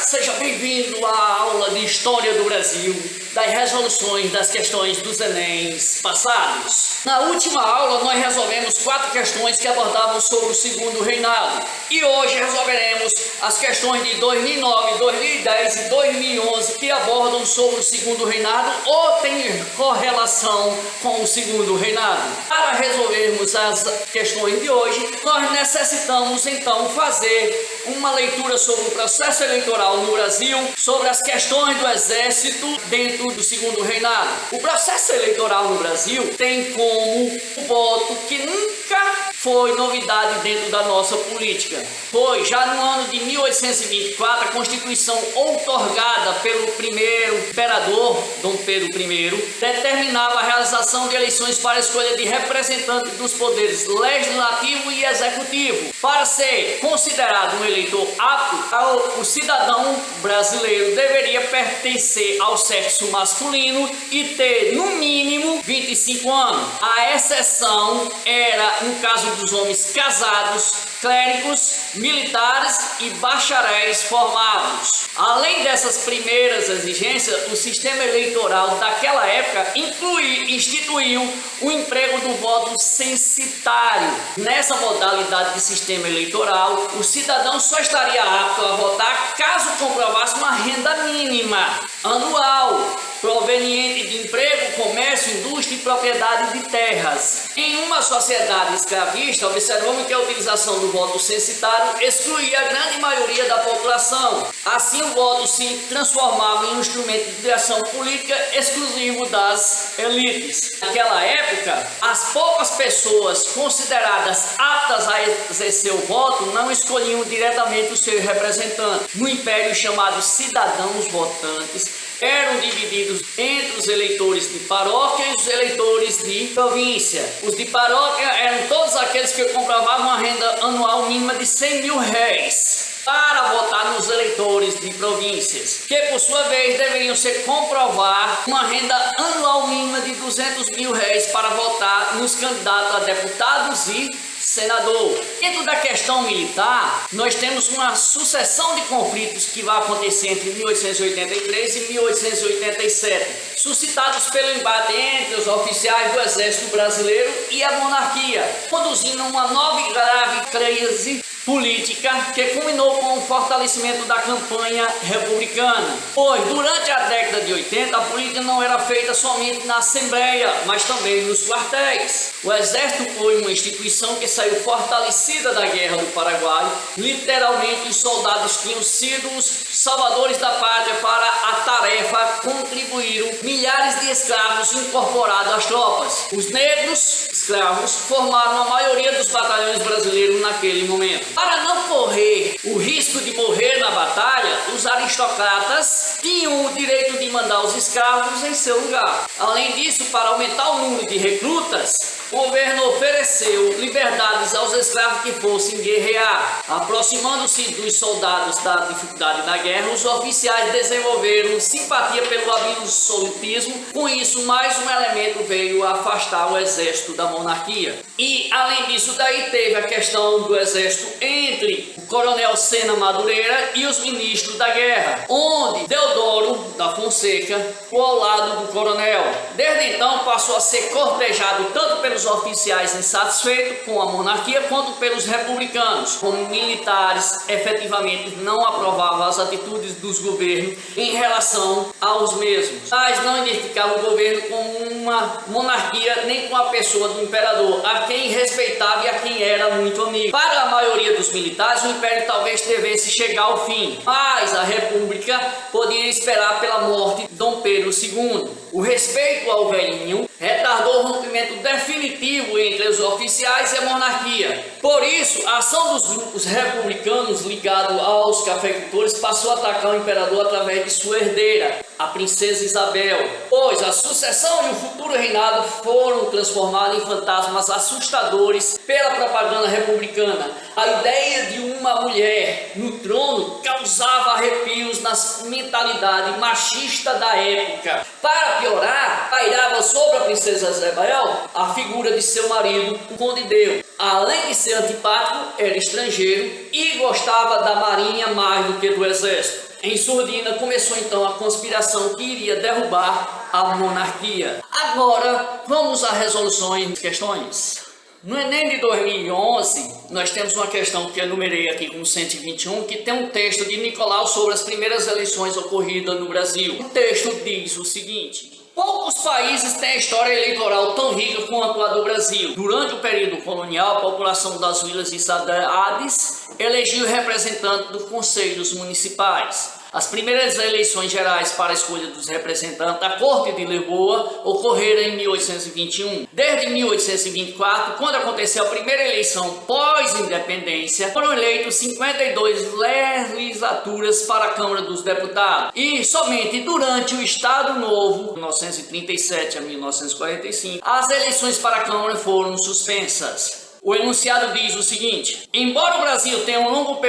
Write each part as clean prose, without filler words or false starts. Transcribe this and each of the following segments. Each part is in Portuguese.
seja bem-vindo à aula de História do Brasil, das resoluções das questões dos Enems passados. Na última aula, nós resolvemos 4 questões que abordavam sobre o segundo reinado. E hoje resolveremos as questões de 2009, 2010 e 2011 que abordam sobre o segundo reinado ou têm correlação com o segundo reinado. Para resolvermos as questões de hoje, nós necessitamos então fazer uma leitura sobre o processo eleitoral no Brasil, sobre as questões do exército dentro do segundo reinado. O processo eleitoral no Brasil tem como o voto que nunca foi novidade dentro da nossa política. Foi já no ano de 1824 a Constituição outorgada pelo primeiro imperador, Dom Pedro I, determinava a realização de eleições para a escolha de representantes dos poderes legislativo e executivo. Para ser considerado um eleitor apto, o cidadão brasileiro deveria pertencer ao sexo masculino e ter no mínimo 25 anos. A exceção era no caso dos homens casados, clérigos, militares e bacharéis formados. Além dessas primeiras exigências, o sistema eleitoral daquela época instituiu o emprego do voto censitário. Nessa modalidade de sistema eleitoral, o cidadão só estaria apto a votar caso comprovasse uma renda mínima anual proveniente de emprego, comércio, indústria e propriedade de terras. Em uma sociedade escravista, observamos que a utilização do voto censitário excluía a grande maioria da população. Assim, o voto se transformava em um instrumento de direção política exclusivo das elites. Naquela época, as poucas pessoas consideradas aptas a exercer o voto não escolhiam diretamente os seus representantes. No império chamado cidadãos votantes, eram divididos entre os eleitores de paróquia e os eleitores de província. Os de paróquia eram todos aqueles que comprovavam uma renda anual mínima de 100 mil réis para votar nos eleitores de províncias, que por sua vez deveriam comprovar uma renda anual mínima de 200 mil réis para votar nos candidatos a deputados e senador. Dentro da questão militar, nós temos uma sucessão de conflitos que vai acontecer entre 1883 e 1887, suscitados pelo embate entre os oficiais do exército brasileiro e a monarquia, conduzindo a uma nova e grave crise política que culminou com o fortalecimento da campanha republicana. Pois, durante a década de 80, a política não era feita somente na Assembleia, mas também nos quartéis. O Exército foi uma instituição que saiu fortalecida da Guerra do Paraguai. Literalmente, os soldados tinham sido os salvadores da pátria. Para a tarefa contribuíram milhares de escravos incorporados às tropas. Os negros escravos formaram a maioria dos batalhões brasileiros naquele momento. Para não correr o risco de morrer na batalha, os aristocratas tinham o direito de mandar os escravos em seu lugar. Além disso, para aumentar o número de recrutas, o governo ofereceu liberdades aos escravos que fossem guerrear. Aproximando-se dos soldados da dificuldade da guerra, os oficiais desenvolveram simpatia pelo absolutismo. Com isso, mais um elemento veio a afastar o exército da monarquia. E, além disso, daí teve a questão do exército entre o coronel Sena Madureira e os ministros da guerra, onde Deodoro da Fonseca ficou ao lado do coronel. Desde então, passou a ser cortejado tanto pelos oficiais insatisfeitos com a monarquia quanto pelos republicanos, como militares efetivamente não aprovavam as atitudes dos governos em relação aos mesmos, mas não identificavam o governo como uma monarquia nem com a pessoa do imperador, a quem respeitava e a quem era muito amigo. Para a maioria dos militares, o império talvez devesse chegar ao fim, mas a república podia esperar pela morte de Dom Pedro II. O respeito ao velhinho retardou o rompimento definitivo entre os oficiais e a monarquia. Por isso, a ação dos grupos republicanos ligados aos cafeicultores passou a atacar o imperador através de sua herdeira, a princesa Isabel, pois a sucessão e o futuro reinado foram transformados em fantasmas assustadores pela propaganda republicana. A ideia de uma mulher no trono causava arrepios na mentalidade machista da época. Para piorar, pairava sobre a princesa Isabel a figura de seu marido, o Conde Deu. Além de ser antipático, era estrangeiro e gostava da marinha mais do que do exército. Em surdina começou então a conspiração que iria derrubar a monarquia. Agora vamos às resoluções, questões. No Enem de 2011, nós temos uma questão que eu enumerei aqui como 121, que tem um texto de Nicolau sobre as primeiras eleições ocorridas no Brasil. O texto diz o seguinte: poucos países têm história eleitoral tão rica quanto a do Brasil. Durante o período colonial, a população das vilas e cidades elegia representantes dos conselhos municipais. As primeiras eleições gerais para a escolha dos representantes da Corte de Lisboa ocorreram em 1821. Desde 1824, quando aconteceu a primeira eleição pós-independência, foram eleitos 52 legislaturas para a Câmara dos Deputados. E somente durante o Estado Novo, 1937 a 1945, as eleições para a Câmara foram suspensas. O enunciado diz o seguinte: embora o Brasil tenha um longo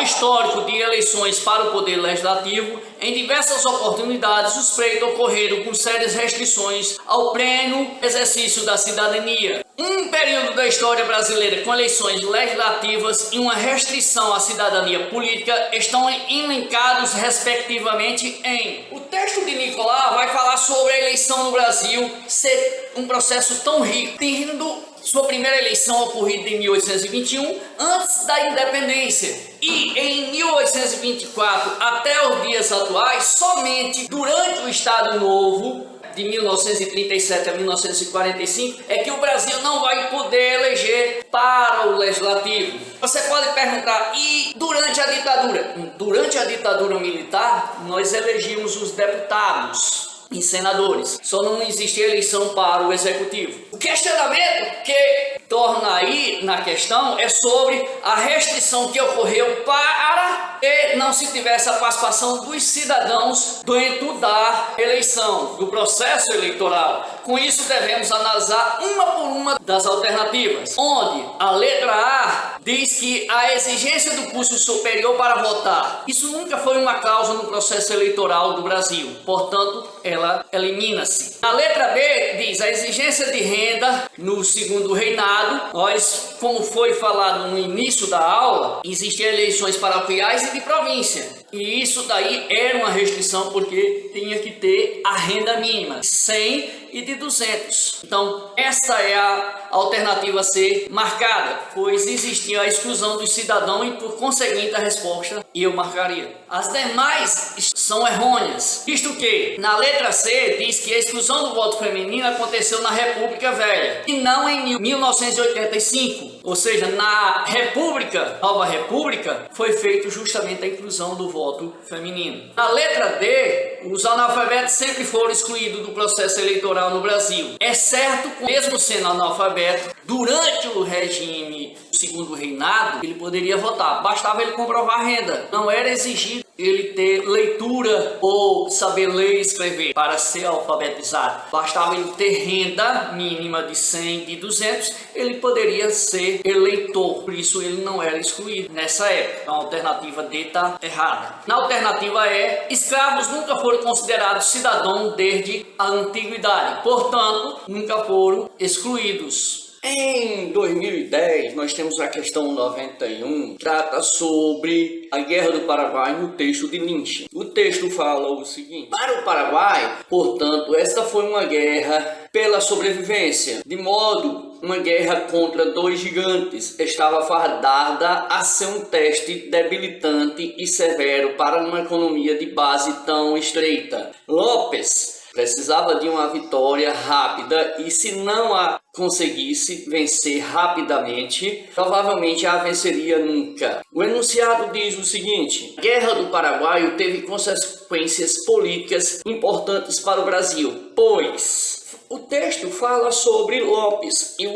histórico de eleições para o poder legislativo, em diversas oportunidades os pleitos ocorreram com sérias restrições ao pleno exercício da cidadania. Um período da história brasileira com eleições legislativas e uma restrição à cidadania política estão elencados respectivamente em... O texto de Nicolau vai falar sobre a eleição no Brasil ser um processo tão rico, tendo sua primeira eleição ocorrida em 1821, antes da independência, e em 1824 até os dias atuais, somente durante o Estado Novo, de 1937 a 1945, é que o Brasil não vai poder eleger para o Legislativo. Você pode perguntar, e durante a ditadura? Durante a ditadura militar, nós elegíamos os deputados e senadores. Só não existia eleição para o Executivo. O questionamento que torna aí na questão é sobre a restrição que ocorreu para que não se tivesse a participação dos cidadãos dentro da eleição, do processo eleitoral. Com isso devemos analisar uma por uma das alternativas, onde a letra A diz que a exigência do curso superior para votar. Isso nunca foi uma cláusula no processo eleitoral do Brasil, portanto, ela elimina-se. A letra B diz a exigência de renda no segundo reinado. Nós, como foi falado no início da aula, existiam eleições paroquiais e de província. E isso daí era uma restrição porque tinha que ter a renda mínima, 100 e de 200. Então, essa é a alternativa a ser marcada, pois existia a exclusão do cidadão e, por conseguinte, a resposta eu marcaria. As demais são errôneas, visto que na letra C diz que a exclusão do voto feminino aconteceu na República Velha e não em 1985, ou seja, na República, Nova República, foi feito justamente a inclusão do voto feminino. Na letra D, os analfabetos sempre foram excluídos do processo eleitoral no Brasil, exceto, mesmo sendo analfabeto, durante o regime do segundo reinado, ele poderia votar, bastava ele comprovar a renda, não era exigido ele ter leitura ou saber ler e escrever para ser alfabetizado. Bastava ele ter renda mínima de 100, de 200, ele poderia ser eleitor. Por isso ele não era excluído nessa época. Então a alternativa D está errada. Na alternativa E, escravos nunca foram considerados cidadãos desde a antiguidade. Portanto, nunca foram excluídos. Em 2010, nós temos a questão 91, que trata sobre a Guerra do Paraguai no texto de Lynch. O texto fala o seguinte: para o Paraguai, portanto, esta foi uma guerra pela sobrevivência, de modo uma guerra contra dois gigantes. Estava fardada a ser um teste debilitante e severo para uma economia de base tão estreita. Lopes precisava de uma vitória rápida e, se não a conseguisse vencer rapidamente, provavelmente a venceria nunca. O enunciado diz o seguinte: a Guerra do Paraguai teve consequências políticas importantes para o Brasil, pois o texto fala sobre Lopes e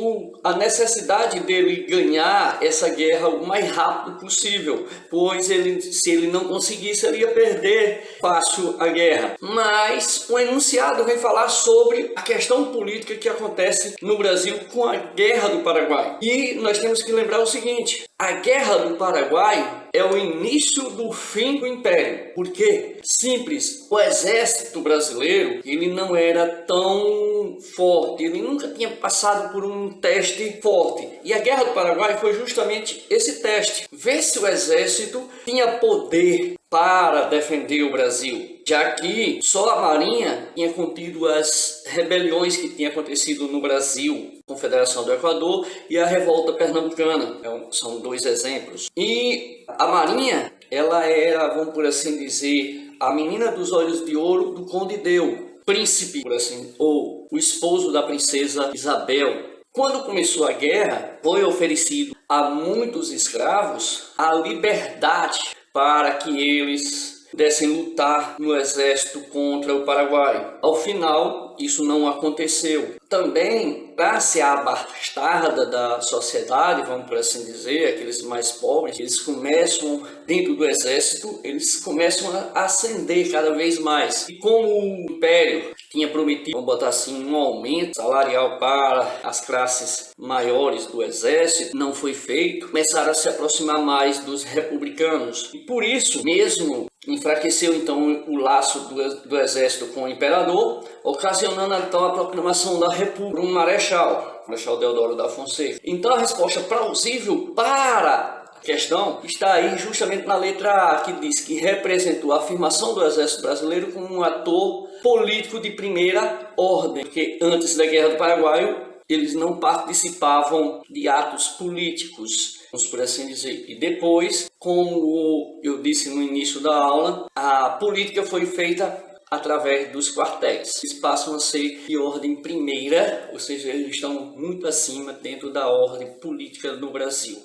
a necessidade dele ganhar essa guerra o mais rápido possível, pois se ele não conseguisse, ele ia perder fácil a guerra. Mas o enunciado vem falar sobre a questão política que acontece no Brasil com a Guerra do Paraguai. E nós temos que lembrar o seguinte: A Guerra do Paraguai é o início do fim do Império. Por quê? Simples. O exército brasileiro, ele não era tão forte, ele nunca tinha passado por um teste forte. E a Guerra do Paraguai foi justamente esse teste. Ver se o exército tinha poder para defender o Brasil, já que só a Marinha tinha contido as rebeliões que tinham acontecido no Brasil, Confederação do Equador e a Revolta Pernambucana. São dois exemplos. E a Marinha, ela era, vamos por assim dizer, a menina dos olhos de ouro do Conde Deu, príncipe, por assim, ou o esposo da princesa Isabel. Quando começou a guerra, foi oferecido a muitos escravos a liberdade para que eles pudessem lutar no exército contra o Paraguai. Ao final, isso não aconteceu. Também, classe abastada da sociedade, vamos por assim dizer, aqueles mais pobres, eles começam, dentro do exército, eles começam a ascender cada vez mais. E como o Império tinha prometido, vamos botar assim, um aumento salarial para as classes maiores do exército, não foi feito, começaram a se aproximar mais dos republicanos. E por isso mesmo, enfraqueceu então o laço do exército com o imperador, ocasionando então a proclamação da República por um Marechal Deodoro da Fonseca. Então a resposta plausível para a questão está aí justamente na letra A, que diz que representou a afirmação do exército brasileiro como um ator político de primeira ordem, porque antes da Guerra do Paraguai eles não participavam de atos políticos, vamos por assim dizer. E depois, como eu disse no início da aula, a política foi feita através dos quartéis. Eles passam a ser de ordem primeira, ou seja, eles estão muito acima dentro da ordem política do Brasil.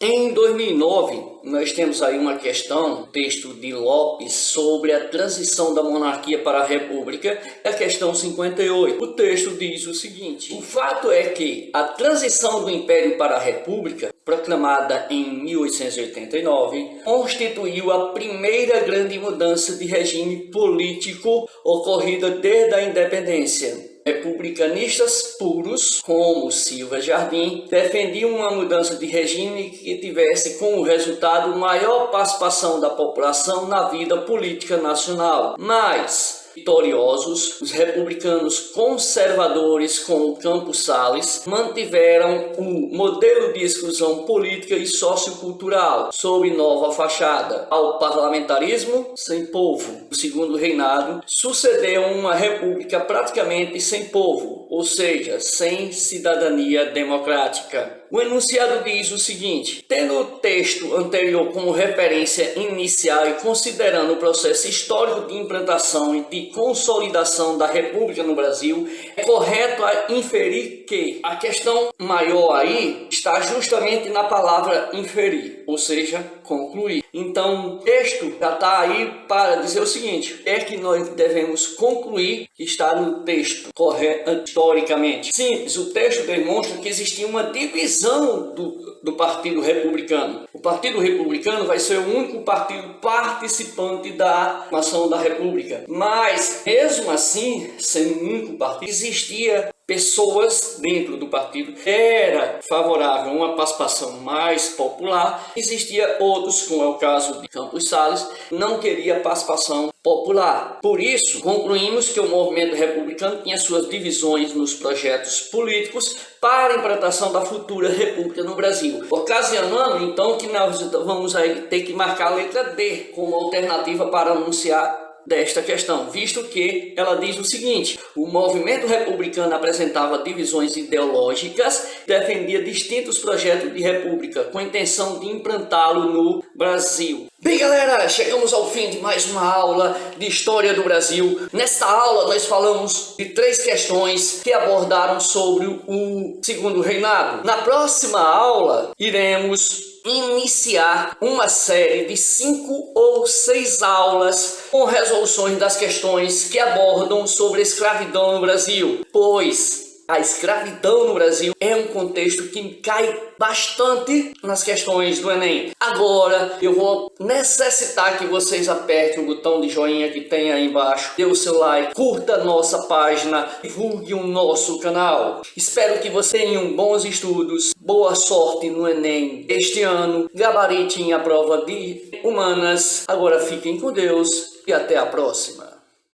Em 2009, nós temos aí uma questão, um texto de Lopes, sobre a transição da monarquia para a república, é a questão 58. O texto diz o seguinte: o fato é que a transição do Império para a República, proclamada em 1889, constituiu a primeira grande mudança de regime político ocorrida desde a independência. Republicanistas puros, como Silva Jardim, defendiam uma mudança de regime que tivesse como resultado maior participação da população na vida política nacional. Mas, vitoriosos, os republicanos conservadores, como Campos Salles, mantiveram o modelo de exclusão política e sociocultural sob nova fachada. Ao parlamentarismo sem povo, o segundo reinado sucedeu uma república praticamente sem povo, ou seja, sem cidadania democrática. O enunciado diz o seguinte: tendo o texto anterior como referência inicial e considerando o processo histórico de implantação e de consolidação da República no Brasil, é correto inferir que a questão maior aí está justamente na palavra inferir, ou seja, concluir. Então, o texto já está aí para dizer o seguinte: é que nós devemos concluir que está no texto correto historicamente. Simples, o texto demonstra que existia uma divisão do Partido Republicano. O Partido Republicano vai ser o único partido participante da formação da República. Mas, mesmo assim, sendo um único partido, existia pessoas dentro do partido que era favorável a uma participação mais popular. Existia outros, como é o caso de Campos Salles, não queria participação popular. Por isso, concluímos que o movimento republicano tinha suas divisões nos projetos políticos para a implantação da futura república no Brasil, ocasionando então que nós vamos aí ter que marcar a letra D como alternativa para anunciar desta questão, visto que ela diz o seguinte: o movimento republicano apresentava divisões ideológicas, defendia distintos projetos de república com a intenção de implantá-lo no Brasil. Bem, galera, chegamos ao fim de mais uma aula de História do Brasil. Nesta aula nós falamos de 3 questões que abordaram sobre o segundo reinado. Na próxima aula iremos iniciar uma série de 5 ou 6 aulas com resoluções das questões que abordam sobre a escravidão no Brasil, pois a escravidão no Brasil é um contexto que cai bastante nas questões do Enem. Agora eu vou necessitar que vocês apertem o botão de joinha que tem aí embaixo, dê o seu like, curta a nossa página, divulgue o nosso canal. Espero que vocês tenham bons estudos, boa sorte no Enem este ano, gabaritem a prova de humanas. Agora fiquem com Deus e até a próxima.